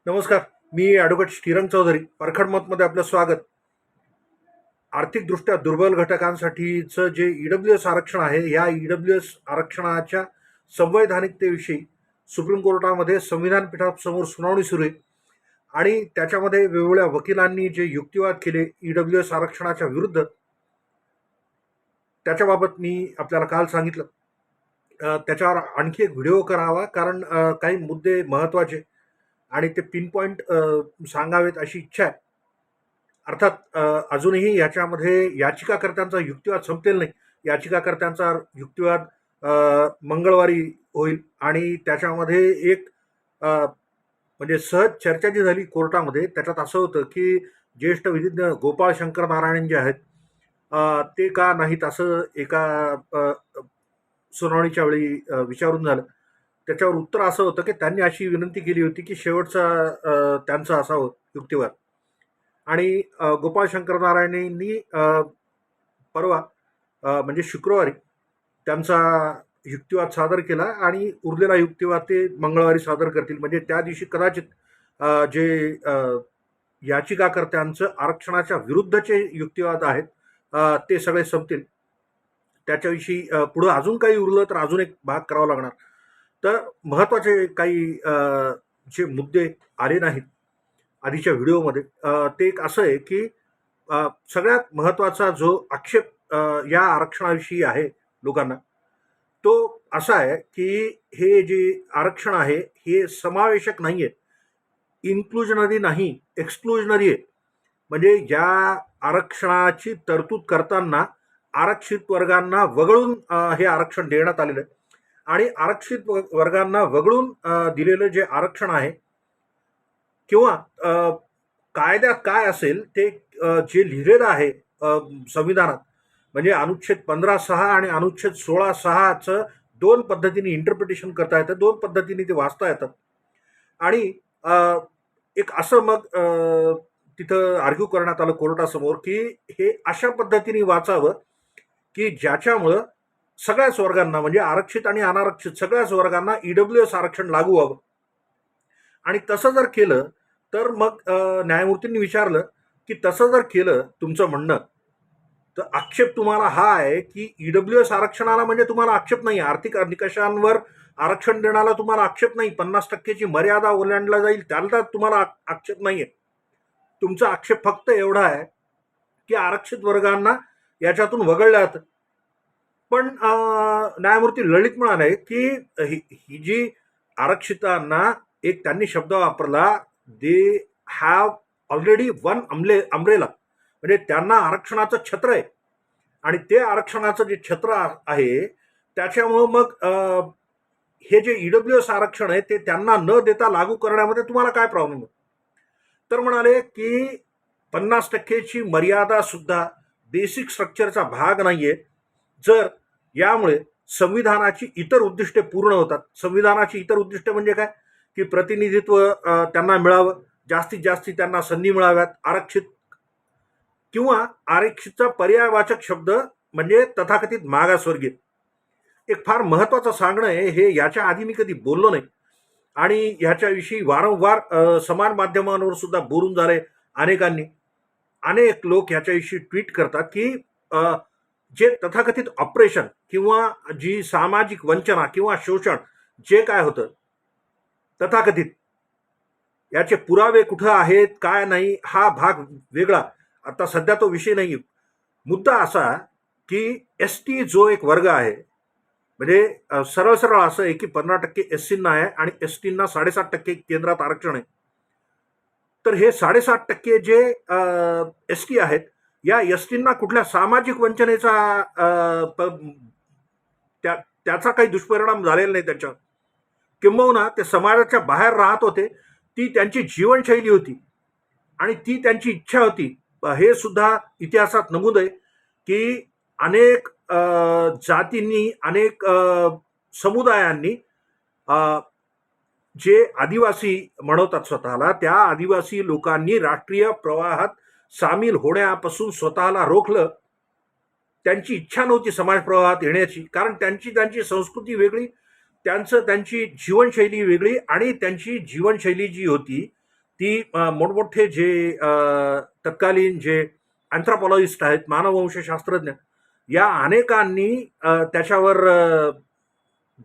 नमस्कार. मी ॲडव्होकेट श्रीरंग चौधरी. परखड मतमध्ये आपलं स्वागत. आर्थिकदृष्ट्या दुर्बल घटकांसाठीचं जे ईडब्ल्यूएस आरक्षण आहे, या ईडब्ल्यूएस आरक्षणाच्या संवैधानिकतेविषयी सुप्रीम कोर्टामध्ये संविधान पीठासमोर सुनावणी सुरू आहे आणि त्याच्यामध्ये वेगवेगळ्या वकिलांनी जे युक्तिवाद केले ईडब्ल्यूएस आरक्षणाच्या विरुद्ध, त्याच्याबाबत मी आपल्याला काल सांगितलं. त्याच्यावर आणखी एक व्हिडिओ करावा, कारण काही मुद्दे महत्त्वाचे आणि ते पिन पॉईंट सांगावेत अशी इच्छा आहे. अर्थात अजूनही याच्यामध्ये याचिकाकर्त्यांचा युक्तिवाद संपलेला नाही. याचिकाकर्त्यांचा युक्तिवाद मंगळवारी होईल आणि त्याच्यामध्ये एक म्हणजे सहज चर्चा जी झाली कोर्टामध्ये, त्याच्यात असं होतं की ज्येष्ठ विधिज्ञ गोपाळ शंकर नारायण जे आहेत ते का नाहीत, असं एका सुनावणीच्या वेळी विचारून झालं. त्याच्यावर उत्तर असं होतं की त्यांनी अशी विनंती केली होती की शेवटचा त्यांचा असावं युक्तिवाद. आणि गोपाळ शंकर नारायणनी परवा म्हणजे शुक्रवारी त्यांचा युक्तिवाद सादर केला आणि उरलेला युक्तिवाद ते मंगळवारी सादर करतील. म्हणजे त्या दिवशी कदाचित जे याचिकाकर्त्यांचं आरक्षणाच्या विरुद्धचे युक्तिवाद आहेत ते सगळे संपतील. त्याच्याविषयी पुढं अजून काही उरलं तर अजून एक भाग करावा लागणार. तर महत्त्वाचे काही जे मुद्दे आले नाहीत आधीच्या व्हिडिओमध्ये, ते एक असं आहे की सगळ्यात महत्त्वाचा जो आक्षेप या आरक्षणाविषयी आहे लोकांना, तो असा आहे की हे जे आरक्षण आहे हे समावेशक नाही आहे, इन्क्लुजनरी नाही, एक्सक्लुजनरी आहे. म्हणजे या आरक्षणाची तरतूद करताना आरक्षित वर्गांना वगळून हे आरक्षण देण्यात आलेलं आहे. आणि आरक्षित वर्गांना वगळून दिलेलं जे आरक्षण आहे किंवा कायद्यात काय असेल ते जे लिहिलेलं आहे संविधानात, म्हणजे अनुच्छेद 15(6) आणि अनुच्छेद 16(6)चं दोन पद्धतीने इंटरप्रिटेशन करता येतं, दोन पद्धतीने ते वाचता येतात. आणि एक असं मग तिथं आर्ग्यू करण्यात आलं कोर्टासमोर की हे अशा पद्धतीने वाचावं की ज्याच्यामुळं सगळ्याच वर्गांना, म्हणजे आरक्षित आणि अनारक्षित सगळ्याच वर्गांना ईडब्ल्यूएस आरक्षण लागू व्हावं. आणि तसं जर केलं तर मग न्यायमूर्तींनी विचारलं की तसं जर केलं तुमचं म्हणणं, तर आक्षेप तुम्हाला हा आहे की ईडब्ल्यूएस आरक्षणाला म्हणजे तुम्हाला आक्षेप नाही, आर्थिक निकषांवर आरक्षण देण्याला तुम्हाला आक्षेप नाही, 50%ची मर्यादा ओलांडला जाईल त्याला तुम्हाला आक्षेप नाही आहे. तुमचा आक्षेप फक्त एवढा आहे की आरक्षित वर्गांना याच्यातून वगळलं जातं. पण न्यायमूर्ती ललित म्हणाले की ही जी आरक्षितांना एक त्यांनी शब्द वापरला, they have already one umbrella, म्हणजे त्यांना आरक्षणाचं छत्र आहे आणि ते आरक्षणाचं जे छत्र आहे त्याच्यामुळं मग हे जे ईडब्ल्यूएस आरक्षण आहे ते त्यांना न देता लागू करण्यामध्ये तुम्हाला काय प्रॉब्लेम आहे. तर म्हणाले की 50%ची मर्यादा सुद्धा बेसिक स्ट्रक्चरचा भाग नाहीये. जर यामुळे संविधानाची इतर उद्दिष्टे पूर्ण होतात. संविधानाची इतर उद्दिष्टे म्हणजे काय की प्रतिनिधित्व त्यांना मिळावं, जास्तीत जास्त त्यांना संधी मिळाव्यात. आरक्षित किंवा आरक्षितचा पर्यायवाचक शब्द म्हणजे तथाकथित मागासवर्गीय. एक फार महत्वाचं सांगणं आहे हे, याच्या आधी मी कधी बोललो नाही आणि ह्याच्याविषयी वारंवार समान माध्यमांवर सुद्धा बोलून झाले अनेकांनी. अनेक लोक ह्याच्याविषयी ट्विट करतात की जे तथाकथित ऑपरेशन किंवा जी सामाजिक वंचना किंवा शोषण जे काय होतं तथाकथित, याचे पुरावे कुठं आहेत काय नाही हा भाग वेगळा, आता सध्या तो विषय नाही. मुद्दा असा की एसटी जो एक वर्ग आहे, म्हणजे सरळ सरळ असं आहे की 15% एससींना आहे आणि एसटींना 7.5% केंद्रात आरक्षण आहे. तर हे 7.5% जे एसटी आहेत, या एसटींना कुठल्या सामाजिक वंचनेचा त्याचा काही दुष्परिणाम झालेला नाही त्याच्यावर. किंबहुना ते समाजाच्या बाहेर राहत होते, ती त्यांची जीवनशैली होती आणि ती त्यांची इच्छा होती. हे सुद्धा इतिहासात नमूद आहे की अनेक जातींनी, अनेक समुदायांनी, जे आदिवासी म्हणतात स्वतःला, त्या आदिवासी लोकांनी राष्ट्रीय प्रवाहात सामील होण्यापासून स्वतःला रोखलं. त्यांची इच्छा नव्हती समाज प्रवाहात येण्याची, कारण त्यांची संस्कृती वेगळी, त्यांची जीवनशैली वेगळी आणि त्यांची जीवनशैली जी होती ती मोठमोठे जे तत्कालीन जे अँथ्रोपॉलॉजिस्ट आहेत, मानववंशशास्त्रज्ञ, या अनेकांनी त्याच्यावर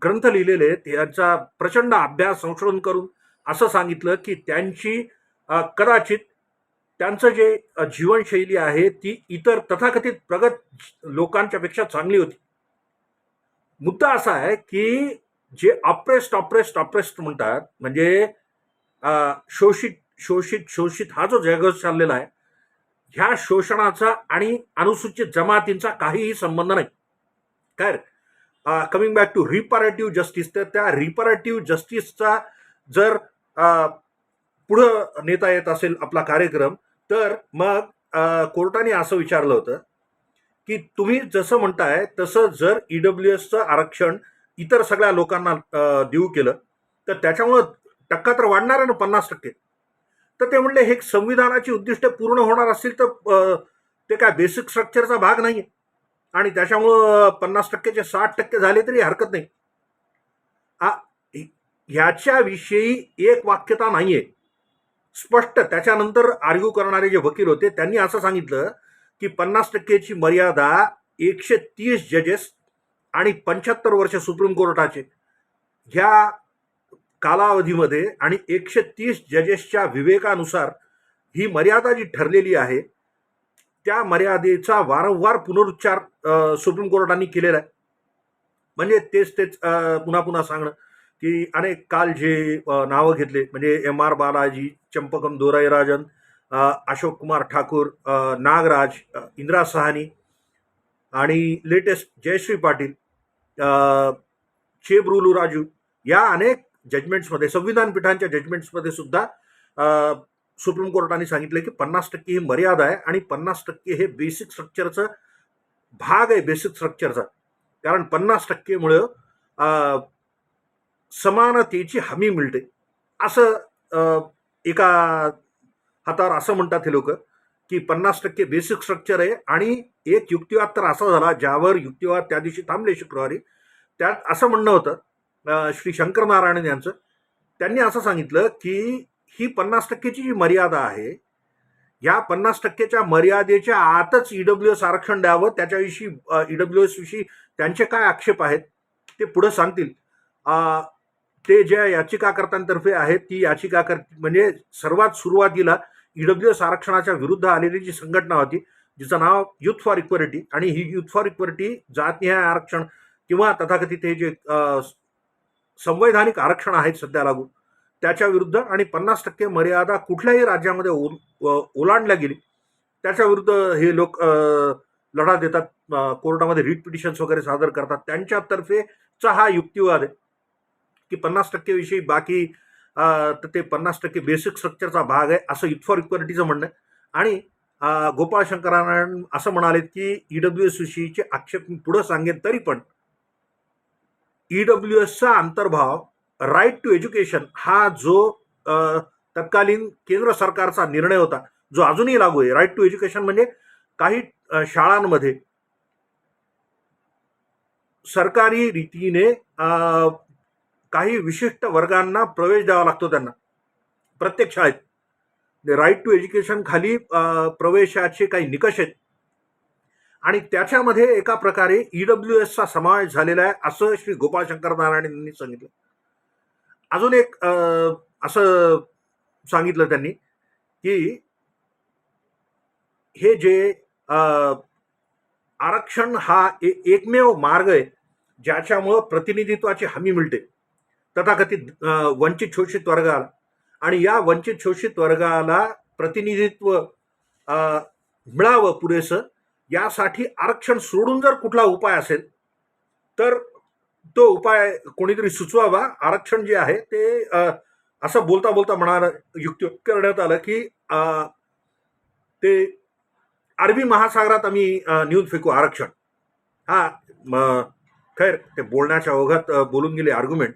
ग्रंथ लिहिलेले आहेत. यांचा प्रचंड अभ्यास संशोधन करून असं सांगितलं की त्यांची कदाचित त्यांचं जे जीवनशैली आहे ती इतर तथाकथित प्रगत लोकांच्या पेक्षा चांगली होती. मुद्दा असा आहे की जे ऑप्रेस्ड म्हणतात, म्हणजे शोषित शोषित शोषित हा जो जयघोष चाललेला आहे, ह्या शोषणाचा आणि अनुसूचित जमातींचा काहीही संबंध नाही. काय कमिंग बॅक टू रिपॅरेटिव्ह जस्टिस, तर त्या रिपॅरेटिव्ह जस्टिसचा जर पुढं नेता येत असेल आपला कार्यक्रम, तर मग कोर्टाने असं विचारलं होतं की तुम्ही जसं म्हणताय तसं जर ईडब्ल्यूएसचं आरक्षण इतर सगळ्या लोकांना देऊ केलं तर त्याच्यामुळं टक्का तर वाढणार आहे ना 50%. तर ते म्हणले हे संविधानाची उद्दिष्ट पूर्ण होणार असतील तर ते काय बेसिक स्ट्रक्चरचा भाग नाहीये आणि त्याच्यामुळं 50%चे 60% झाले तरी हरकत नाही. ह्याच्याविषयी एक वाक्यता नाहीये स्पष्ट. त्याच्यानंतर आर्ग्यू करणारे जे वकील होते त्यांनी असं सांगितलं की 50%ची मर्यादा 130 जजेस आणि 75 वर्ष सुप्रीम कोर्टाचे ह्या कालावधीमध्ये आणि 130 जजेसच्या विवेकानुसार ही मर्यादा जी ठरलेली आहे त्या मर्यादेचा वारंवार पुनरुच्चार सुप्रीम कोर्टाने केलेला आहे. म्हणजे तेच पुन्हा पुन्हा सांगणं की अनेक काल जे नावं घेतले, म्हणजे M.R. बालाजी, चंपकम दोराईराजन, अशोक कुमार ठाकूर, नागराज, इंदिरा सहानी आणि लेटेस्ट जयश्री पाटील, चेब्रुलू राजू, या अनेक जजमेंट्समध्ये, संविधान पीठांच्या जजमेंट्समध्ये सुद्धा सुप्रीम कोर्टाने सांगितलं की 50% ही मर्यादा आहे आणि 50% हे बेसिक स्ट्रक्चरचं भाग आहे, बेसिक स्ट्रक्चरचा. कारण 50%मुळं समानतेची हमी मिळते असं एका हातावर असं म्हणतात हे लोक की 50% बेसिक स्ट्रक्चर आहे. आणि एक युक्तिवाद तर असा झाला ज्यावर युक्तिवाद त्या दिवशी थांबले शुक्रवारी. त्यात असं म्हणणं होतं श्री शंकर नारायण यांचं. त्यांनी असं सांगितलं की ही 50%ची जी मर्यादा आहे, या 50%च्या मर्यादेच्या आतच ईडब्ल्यूएस आरक्षण द्यावं. त्याच्याविषयी ईडब्ल्यूएस विषयी त्यांचे काय आक्षेप आहेत ते पुढे सांगतील. ते ज्या याचिकाकर्त्यांतर्फे आहेत ती म्हणजे सर्वात सुरुवातीला ईडब्ल्यूएस आरक्षणाच्या विरुद्ध आलेली जी संघटना होती जिचं नाव युथ फॉर इक्वलिटी, आणि ही युथ फॉर इक्वलिटी जातनिहाय आरक्षण किंवा तथाकथित हे जे संवैधानिक आरक्षण आहेत सध्या लागू त्याच्या विरुद्ध आणि 50% मर्यादा कुठल्याही राज्यामध्ये ओलांडल्या गेली त्याच्या विरुद्ध हे लोक लढा देतात, कोर्टामध्ये रिट पिटिशन्स वगैरे सादर करतात. त्यांच्यातर्फेचा हा युक्तिवाद आहे की 50% विषयी बाकी तर ते 50% बेसिक स्ट्रक्चरचा भाग आहे असं युथ फॉर इक्वलिटीचं म्हणणं आहे. आणि गोपाळ शंकर नारायण असं म्हणाले की ईडब्ल्यूएस विषयीचे आक्षेप मी पुढे सांगेन, तरी पण ईडब्ल्यूएसचा अंतर्भाव राईट टू एज्युकेशन हा जो तत्कालीन केंद्र सरकारचा निर्णय होता जो अजूनही लागू आहे. राईट टू एज्युकेशन म्हणजे काही शाळांमध्ये सरकारी रीतीने काही विशिष्ट वर्गांना प्रवेश द्यावा लागतो त्यांना प्रत्येक शाळेत. राईट टू एज्युकेशन खाली प्रवेशाचे काही निकष आहेत आणि त्याच्यामध्ये एका प्रकारे ईडब्ल्यूएसचा समावेश झालेला आहे असं श्री गोपाळ शंकर नारायण यांनी सांगितलं. अजून एक असं सांगितलं त्यांनी की हे जे आरक्षण हा एकमेव मार्ग आहे ज्याच्यामुळं प्रतिनिधित्वाची हमी मिळते तथाकथित वंचित शोषित वर्गाला, आणि या वंचित शोषित वर्गाला प्रतिनिधित्व मिळावं पुरेसं यासाठी आरक्षण सोडून जर कुठला उपाय असेल तर तो उपाय कोणीतरी सुचवावा. आरक्षण जे आहे ते असं बोलता बोलता युक्ती करण्यात आलं की ते अरबी महासागरात आम्ही नेऊन फेकू आरक्षण. हा खैर ते बोलण्याच्या ओघात बोलून गेले आर्ग्युमेंट.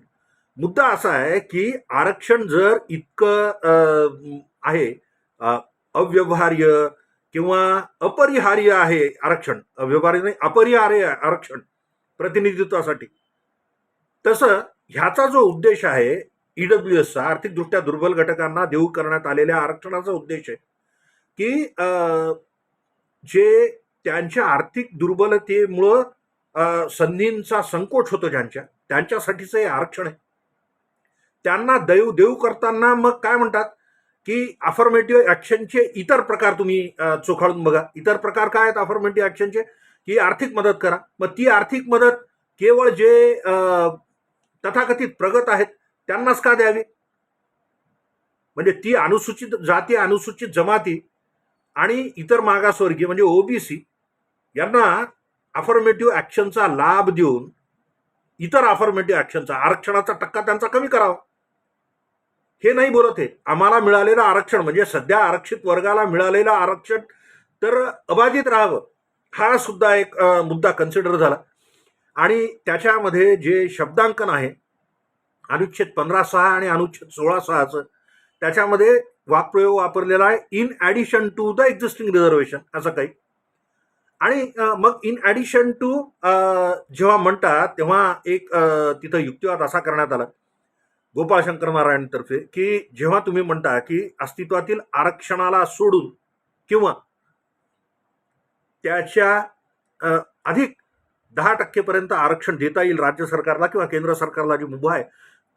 मुद्दा असा आहे की आरक्षण जर इतकं आहे अव्यवहार्य किंवा अपरिहार्य आहे, आरक्षण व्यवहार्य नाही अपरिहार्य आरक्षण प्रतिनिधित्वासाठी, तसं ह्याचा जो उद्देश आहे ईडब्ल्यूएसचा आर्थिकदृष्ट्या दुर्बल घटकांना देऊ करण्यात आलेल्या आरक्षणाचा उद्देश आहे की जे त्यांच्या आर्थिक दुर्बलतेमुळं संधींचा संकोच होतो त्यांच्यासाठीचं हे आरक्षण आहे. त्यांना देऊ करताना मग काय म्हणतात की अफर्मेटिव्ह ऍक्शनचे इतर प्रकार तुम्ही चोखाळून बघा. इतर प्रकार काय आहेत अफर्मेटिव्ह ऍक्शनचे? की आर्थिक मदत करा. मग ती आर्थिक मदत केवळ जे तथाकथित प्रगत आहेत त्यांनाच का द्यावी? म्हणजे ती अनुसूचित जाती, अनुसूचित जमाती आणि इतर मागासवर्गीय म्हणजे ओबीसी यांना अफर्मेटिव्ह ऍक्शनचा लाभ देऊन इतर अफर्मेटिव्ह ऍक्शनचा आरक्षणाचा टक्का त्यांचा कमी करावा हे नाही बोलत आहे. आम्हाला मिळालेलं आरक्षण म्हणजे सध्या आरक्षित वर्गाला मिळालेलं आरक्षण तर अबाधित राहावं हा सुद्धा एक मुद्दा कन्सिडर झाला. आणि त्याच्यामध्ये जे शब्दांकन आहे अनुच्छेद 15(6) आणि अनुच्छेद 16(6) त्याच्यामध्ये वाक्प्रयोग वापरलेला आहे in addition to the existing reservation असं काही. आणि मग इन ॲडिशन टू जेव्हा म्हणतात तेव्हा एक तिथं युक्तिवाद असा करण्यात आला गोपाळ शंकर नारायण तर्फे की जेव्हा तुम्ही म्हणता की अस्तित्वातील आरक्षणाला सोडून किंवा त्याच्या अधिक 10% पर्यंत आरक्षण देता येईल राज्य सरकारला किंवा केंद्र सरकारला जी मुभा आहे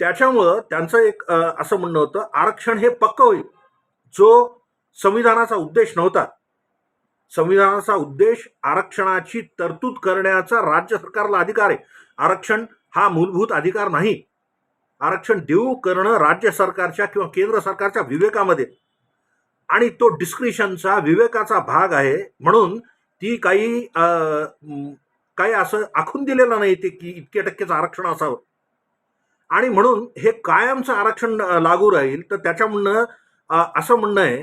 त्याच्यामुळं त्यांचं एक असं म्हणणं होतं आरक्षण हे पक्क होईल जो संविधानाचा उद्देश नव्हता. संविधानाचा उद्देश आरक्षणाची तरतूद करण्याचा राज्य सरकारला अधिकार आहे. आरक्षण हा मूलभूत अधिकार नाही. आरक्षण देऊ करणं राज्य सरकारच्या किंवा केंद्र सरकारच्या विवेकामध्ये आणि तो डिस्क्रिशनचा विवेकाचा भाग आहे. म्हणून ती काही असं आखून दिलेलं नाही ते की इतके टक्केच आरक्षण असावं आणि म्हणून हे कायमचं आरक्षण लागू राहील. तर त्याच्यामुळं असं म्हणणं आहे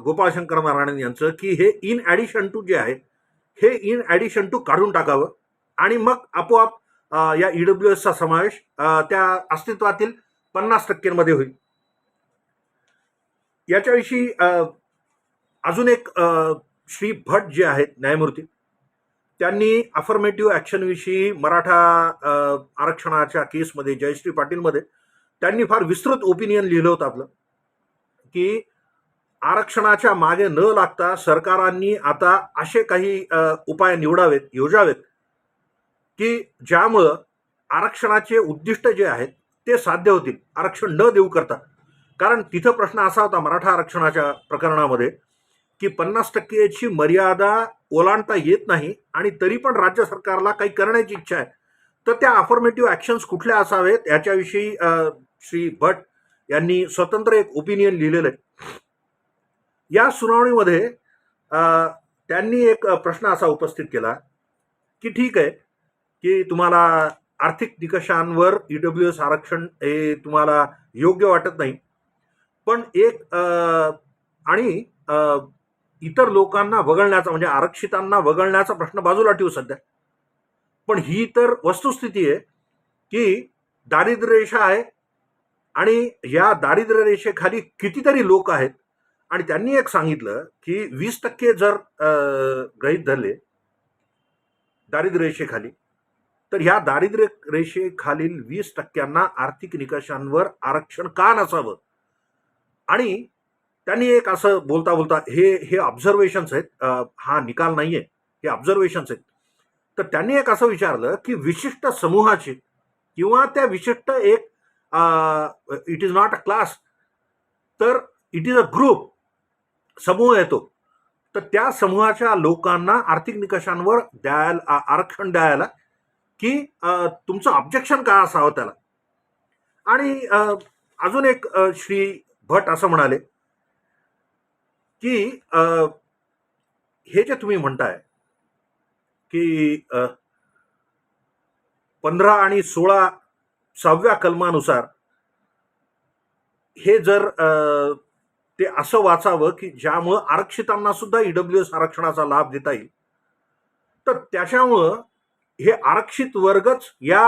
गोपाळ शंकर नारायण यांचं की हे इन ॲडिशन टू जे आहे हे इन ॲडिशन टू काढून टाकावं आणि मग आपोआप या ईडब्ल्यूएसचा समावेश त्या अस्तित्वातील 50% होईल. याच्याविषयी अजून एक श्री भट जे आहेत न्यायमूर्ती त्यांनी अफर्मेटिव्ह ॲक्शनविषयी मराठा आरक्षणाच्या केसमध्ये जयश्री पाटीलमध्ये त्यांनी फार विस्तृत ओपिनियन लिहिलं होतं आपलं की आरक्षणाच्या मागे न लागता सरकारांनी आता असे काही उपाय योजावेत की ज्यामुळं आरक्षणाचे उद्दिष्ट जे आहेत ते साध्य होतील आरक्षण न देऊ करता. कारण तिथं प्रश्न असा होता मराठा आरक्षणाच्या प्रकरणामध्ये की 50%ची मर्यादा ओलांडता येत नाही आणि तरी पण राज्य सरकारला काही करण्याची इच्छा आहे. तर त्या अफर्मेटिव्ह ॲक्शन्स कुठल्या असावेत याच्याविषयी श्री भट यांनी स्वतंत्र एक ओपिनियन लिहिलेलं आहे. या सुनावणीमध्ये त्यांनी एक प्रश्न असा उपस्थित केला की ठीक आहे की तुम्हाला आर्थिक निकषांवर ईडब्ल्यूएस आरक्षण हे तुम्हाला योग्य वाटत नाही पण एक आणि इतर लोकांना वगळण्याचा म्हणजे आरक्षितांना वगळण्याचा प्रश्न बाजूला ठेवू सध्या. पण ही तर वस्तुस्थिती आहे की दारिद्र्य रेषा आहे आणि या दारिद्र्य रेषेखाली कितीतरी लोक आहेत आणि त्यांनी एक सांगितलं की 20% जर गृहीत धरले दारिद्र्य रेषेखाली तर ह्या दारिद्र्य रेषेखालील 20%ना आर्थिक निकषांवर आरक्षण का नसावं. आणि त्यांनी एक असं बोलता हे ऑब्झर्वेशन्स आहेत, हा निकाल नाहीये, हे ऑब्झर्वेशन्स आहेत. तर त्यांनी एक असं विचारलं की विशिष्ट समूहाचे किंवा त्या विशिष्ट एक it is not a class तर इट इज अ ग्रुप समूह येतो तर त्या समूहाच्या लोकांना आर्थिक निकषांवर आरक्षण द्यायला की तुमचं ऑब्जेक्शन काय असावं त्याला. आणि अजून एक श्री भट असं म्हणाले की हे जे तुम्ही म्हणताय की 15 आणि 16व्या कलमानुसार हे जर ते असं वाचावं की ज्यामुळं आरक्षितांना सुद्धा ईडब्ल्यूएस आरक्षणाचा लाभ देता येईल तर त्याच्यामुळं हे आरक्षित वर्गच या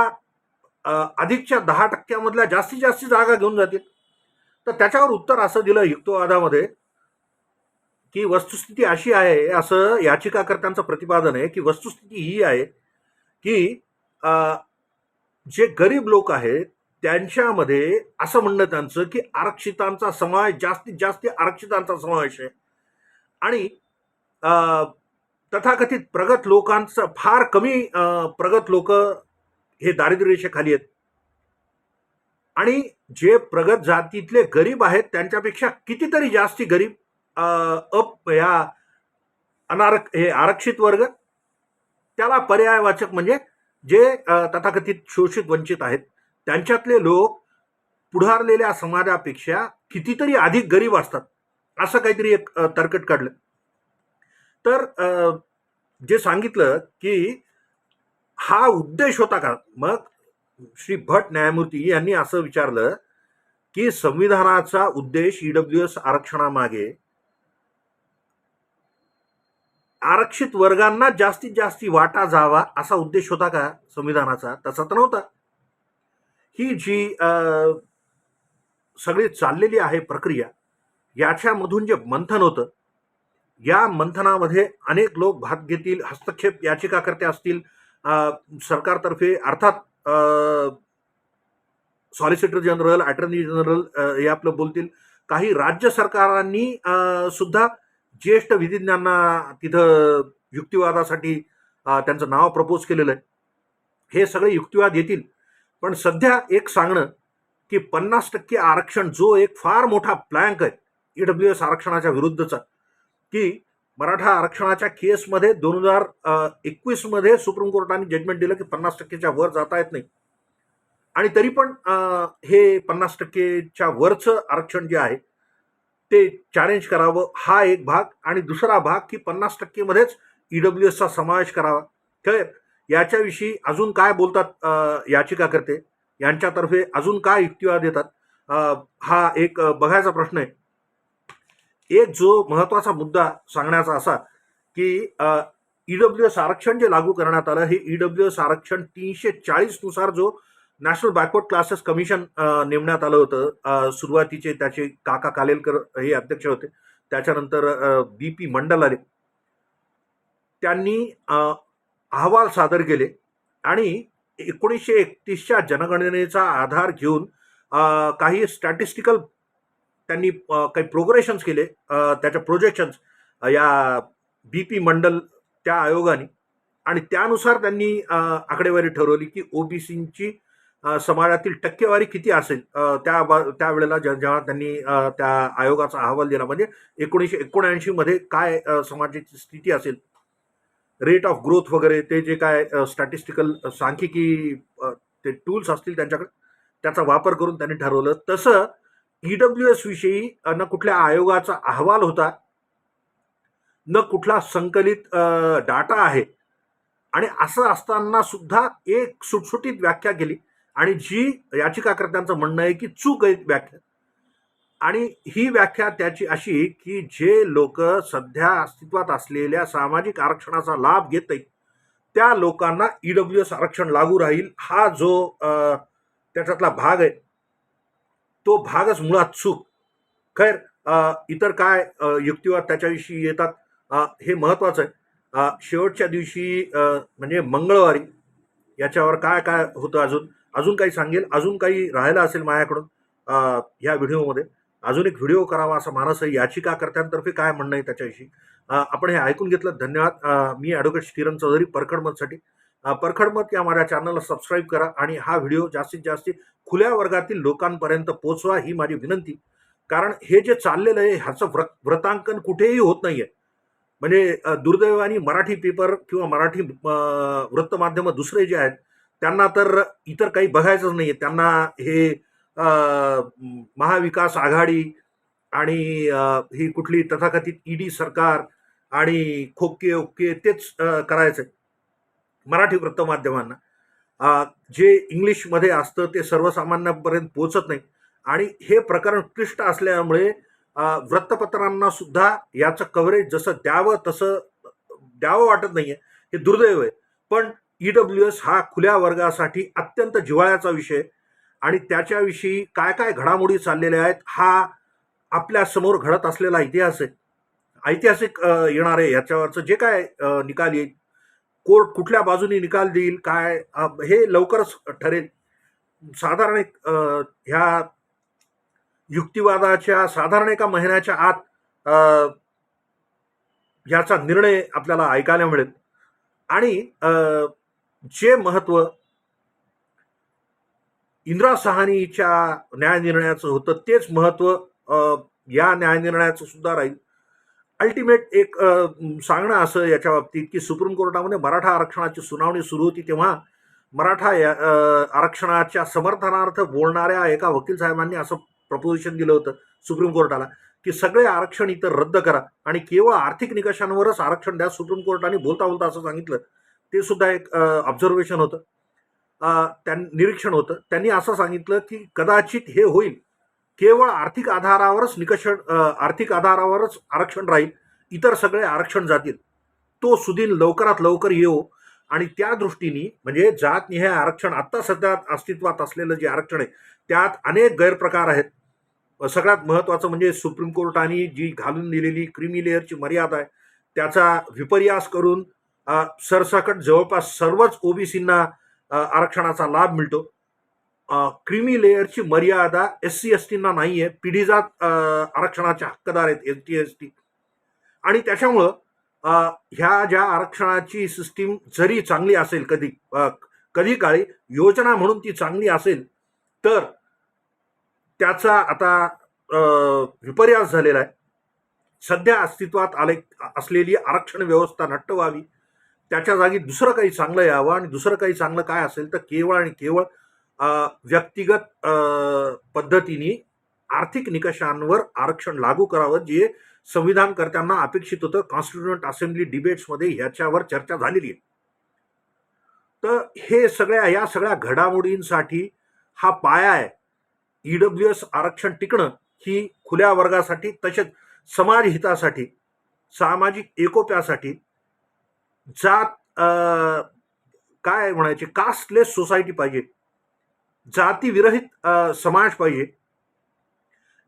अधिकच्या 10% जास्तीत जास्त जागा घेऊन जातील. तर त्याच्यावर उत्तर असं दिलं युक्तिवादामध्ये की वस्तुस्थिती अशी आहे असं याचिकाकर्त्यांचं प्रतिपादन आहे की वस्तुस्थिती ही आहे की जे गरीब लोक आहेत त्यांच्यामध्ये असं म्हणणं त्यांचं की आरक्षितांचा समावेश, जास्तीत जास्त आरक्षितांचा समावेश आहे आणि तथाकथित प्रगत लोकांचं फार कमी प्रगत लोक हे दारिद्र्य रेषेखाली आहेत आणि जे प्रगत जातीतले गरीब आहेत त्यांच्यापेक्षा कितीतरी जास्ती गरीब या हे आरक्षित वर्ग, त्याला पर्यायवाचक म्हणजे जे तथाकथित शोषित वंचित आहेत त्यांच्यातले लोक पुढारलेल्या समाजापेक्षा कितीतरी अधिक गरीब असतात, असं काहीतरी एक तरकट काढलं. तर जे सांगितलं की हा उद्देश होता का, मग श्री भट न्यायमूर्ती यांनी असं विचारलं की संविधानाचा उद्देश ईडब्ल्यूएस आरक्षणामागे आरक्षित वर्गांना जास्तीत जास्त वाटा जावा असा उद्देश होता का संविधानाचा? तसा तर नव्हता. ही जी सगळी चाललेली आहे प्रक्रिया, याच्यामधून जे मंथन होतं, या मंथनामध्ये अनेक लोक भाग घेतील, हस्तक्षेप याचिकाकर्ते असतील, सरकारतर्फे अर्थात सॉलिसिटर जनरल, अटर्नी जनरल हे आपलं बोलतील, काही राज्य सरकारांनी सुद्धा ज्येष्ठ विधिज्ञांना तिथं युक्तिवादासाठी त्यांचं नाव प्रपोज केलेलं आहे. हे सगळे युक्तिवाद येतील, पण सध्या एक सांगणं की 50% आरक्षण जो एक फार मोठा प्लँक आहे ईडब्ल्यूएस आरक्षणाच्या विरुद्धचा, की मराठा आरक्षणाच्या केसमध्ये 2021 मध्ये सुप्रीम कोर्टाने जजमेंट दिलं की 50%च्या वर जाता येत नाही आणि तरी पण हे 50%च्या वरचं आरक्षण जे आहे ते चॅलेंज करावं, हा एक भाग. आणि दुसरा भाग की 50% मध्येच ईडब्ल्यूएसचा समावेश करावा. तर याच्याविषयी अजून काय बोलतात याचिकाकर्ते, यांच्यातर्फे अजून काय युक्तिवाद येतात, हा एक बघायचा प्रश्न आहे. एक जो महत्वाचा मुद्दा सांगण्याचा असा की ईडब्ल्यूएस आरक्षण जे लागू करण्यात आलं, हे ईडब्ल्यूएस आरक्षण 340 नुसार जो नॅशनल बॅकवर्ड क्लासेस कमिशन नेमण्यात आलं होतं, सुरुवातीचे त्याचे काका कालेलकर हे अध्यक्ष होते, त्याच्यानंतर BP मंडल आले, त्यांनी अहवाल सादर केले आणि 1931च्या जनगणनेचा आधार घेऊन काही स्टॅटिस्टिकल त्यांनी काही प्रोग्रेशन्स केले, त्याच्या प्रोजेक्शन्स या BP मंडल त्या आयोगाने, आणि त्यानुसार त्यांनी आकडेवारी ठरवली की ओबीसीची समाजातील टक्केवारी किती असेल. त्यावेळेला जेव्हा त्यांनी त्या आयोगाचा अहवाल दिला, म्हणजे 1979 मध्ये काय समाजाची स्थिती असेल, रेट ऑफ ग्रोथ वगैरे, ते जे काय स्टॅटिस्टिकल सांख्यिकी ते टूल्स असतील त्यांच्याकडे, त्याचा वापर करून त्यांनी ठरवलं. तसं ईडब्ल्यूएस विषयी न कुठल्या आयोगाचा अहवाल होता, न कुठला संकलित डाटा आहे, आणि असं असताना सुद्धा एक सुटसुटीत व्याख्या केली, आणि जी याचिकाकर्त्यांचं म्हणणं आहे की चूक आहे व्याख्या. आणि ही व्याख्या त्याची अशी की जे लोक सध्या अस्तित्वात असलेल्या सामाजिक आरक्षणाचा लाभ घेत आहेत त्या लोकांना ईडब्ल्यूएस आरक्षण लागू राहील, हा जो त्याच्यातला भाग आहे तो भागच मुळात चूक. खैर, इतर काय युक्तिवाद त्याच्याविषयी येतात हे महत्वाचं आहे. शेवटच्या दिवशी म्हणजे मंगळवारी याच्यावर काय काय होतं अजून काही सांगेल. अजून काही राहिलं असेल माझ्याकडून ह्या व्हिडिओमध्ये, अजून एक व्हिडिओ करावा असा मानस आहे. याचिकाकर्त्यांतर्फे काय म्हणणं आहे त्याच्याविषयी आपण हे ऐकून घेतलं, धन्यवाद. मी ॲडव्होकेट किरण चौधरी, परखडमतसाठी. परखडमत या माझ्या चॅनलला सबस्क्राईब करा आणि हा व्हिडिओ जास्तीत जास्त खुल्या वर्गातील लोकांपर्यंत पोहोचवा, ही माझी विनंती. कारण हे जे चाललेलं आहे ह्याचं व्रतांकन कुठेही होत नाहीये. म्हणजे दुर्दैवाने मराठी पेपर किंवा मराठी वृत्तमाध्यम दुसरे जे आहेत त्यांना तर इतर काही बघायचंच नाहीये. त्यांना हे महाविकास आघाडी आणि ही कुठली तथाकथित ईडी सरकार आणि खोके ओके तेच करायचंय मराठी वृत्तमाध्यमांना. जे इंग्लिशमध्ये असतं ते सर्वसामान्यांपर्यंत पोहोचत नाही, आणि हे प्रकरण क्लिष्ट असल्यामुळे वृत्तपत्रांना सुद्धा याचं कव्हरेज जसं द्यावं तसं द्यावं वाटत नाहीये. हे दुर्दैव आहे. पण ईडब्ल्यूएस हा खुल्या वर्गासाठी अत्यंत जिव्हाळ्याचा विषय, आणि त्याच्याविषयी काय काय घडामोडी चाललेल्या आहेत हा आपल्या समोर घडत असलेला इतिहास आहे. ऐतिहासिक येणार आहे याच्यावरचं जे काय निकाल येईल, कोर्ट कुठल्या बाजूने निकाल देईल काय हे लवकरच ठरेल. साधारण एक ह्या युक्तिवादाच्या साधारण एका महिन्याच्या आत याचा निर्णय आपल्याला ऐकायला मिळेल. आणि जे महत्व इंदिरा साहनीच्या न्यायनिर्णयाचं होतं तेच महत्व या न्यायनिर्णयाचं सुद्धा राहील. अल्टिमेट एक सांगणं असं याच्या बाबतीत की सुप्रीम कोर्टामध्ये मराठा आरक्षणाची सुनावणी सुरू होती तेव्हा मराठा आरक्षणाच्या समर्थनार्थ बोलणाऱ्या एका वकील साहेबांनी असं प्रपोजिशन दिलं होतं सुप्रीम कोर्टाला की सगळे आरक्षण इतर रद्द करा आणि केवळ आर्थिक निकषांवरच आरक्षण द्या. सुप्रीम कोर्टाने बोलता बोलता असं सांगितलं. ते सुद्धा एक ऑब्झर्वेशन होतं, निरीक्षण होतं. त्यांनी असं सांगितलं की कदाचित हे होईल, केवळ आर्थिक आधारावरच आर्थिक आधारावरच आरक्षण राहील, इतर सगळे आरक्षण जातील. तो सुदिन लवकरात लवकर येऊ. आणि त्या दृष्टीने म्हणजे जातनिहाय आरक्षण आत्ता सध्या अस्तित्वात असलेलं जे आरक्षण आहे त्यात अनेक गैरप्रकार आहेत. सगळ्यात महत्वाचं म्हणजे सुप्रीम कोर्टाने जी घालून दिलेली क्रीमी लेअरची मर्यादा आहे त्याचा विपर्यास करून सरसकट जवळपास सर्वच ओबीसींना आरक्षणाचा लाभ मिळतो. क्रीमी लेअरची मर्यादा SC STंना नाही आहे. पिढी जात आरक्षणाचे हक्कदार आहेत ST ST. आणि त्याच्यामुळं ह्या ज्या आरक्षणाची सिस्टीम जरी चांगली असेल कधी काळी योजना म्हणून ती चांगली असेल तर त्याचा आता विपर्यास झालेला आहे. सध्या अस्तित्वात असलेली आरक्षण व्यवस्था नष्ट व्हावी, त्याच्या जागी दुसरं काही चांगलं यावं. आणि दुसरं काही चांगलं काय असेल तर केवळ आणि केवळ व्यक्तिगत पद्धतीने आर्थिक निकषांवर आरक्षण लागू करावं, जे संविधानकर्त्यांना अपेक्षित होतं. कॉन्स्टिट्युएंट असेंब्ली डिबेट्समध्ये ह्याच्यावर चर्चा झालेली आहे. तर हे या सगळ्या घडामोडींसाठी हा पाया आहे. EWS आरक्षण टिकणं ही खुल्या वर्गासाठी तसेच समाज हितासाठी, सामाजिक एकोप्यासाठी, जात काय म्हणायचे कास्टलेस सोसायटी पाहिजे, जातीविरहित समाज पाहिजे,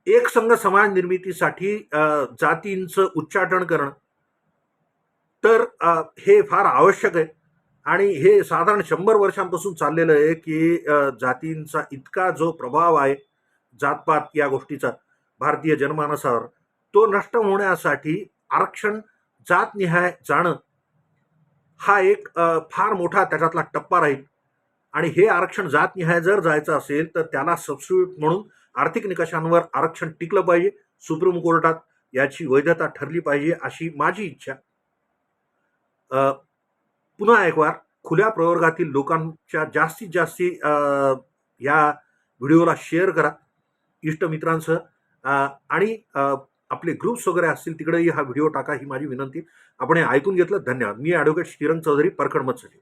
एकसंघ समाज निर्मितीसाठी जातींचं उच्चाटन करणं. तर हे फार आवश्यक आहे. आणि हे साधारण 100 वर्षांपासून चाललेलं आहे की जातींचा इतका जो प्रभाव आहे जातपात या गोष्टीचा भारतीय जनमानसावर, तो नष्ट होण्यासाठी आरक्षण जातनिहाय जाणं हा एक फार मोठा त्याच्यातला टप्पा राहील. आणि हे आरक्षण जातनिहाय जर जायचं असेल तर त्याला सबस्टिट्यूट म्हणून आर्थिक निकषांवर आरक्षण टिकलं पाहिजे. सुप्रीम कोर्टात याची वैधता ठरली पाहिजे अशी माझी इच्छा. पुन्हा एक वार खुल्या प्रवर्गातील लोकांच्या जास्तीत जास्त या व्हिडिओला शेअर करा इष्टमित्रांसह. आणि आपले ग्रुप्स वगैरे असतील तिकडेही हा व्हिडिओ टाका ही माझी विनंती. आपण हे ऐकून घेतलं, धन्यवाद. मी ॲडव्होकेट श्रीरंग चौधरी, परखड मत सचिव.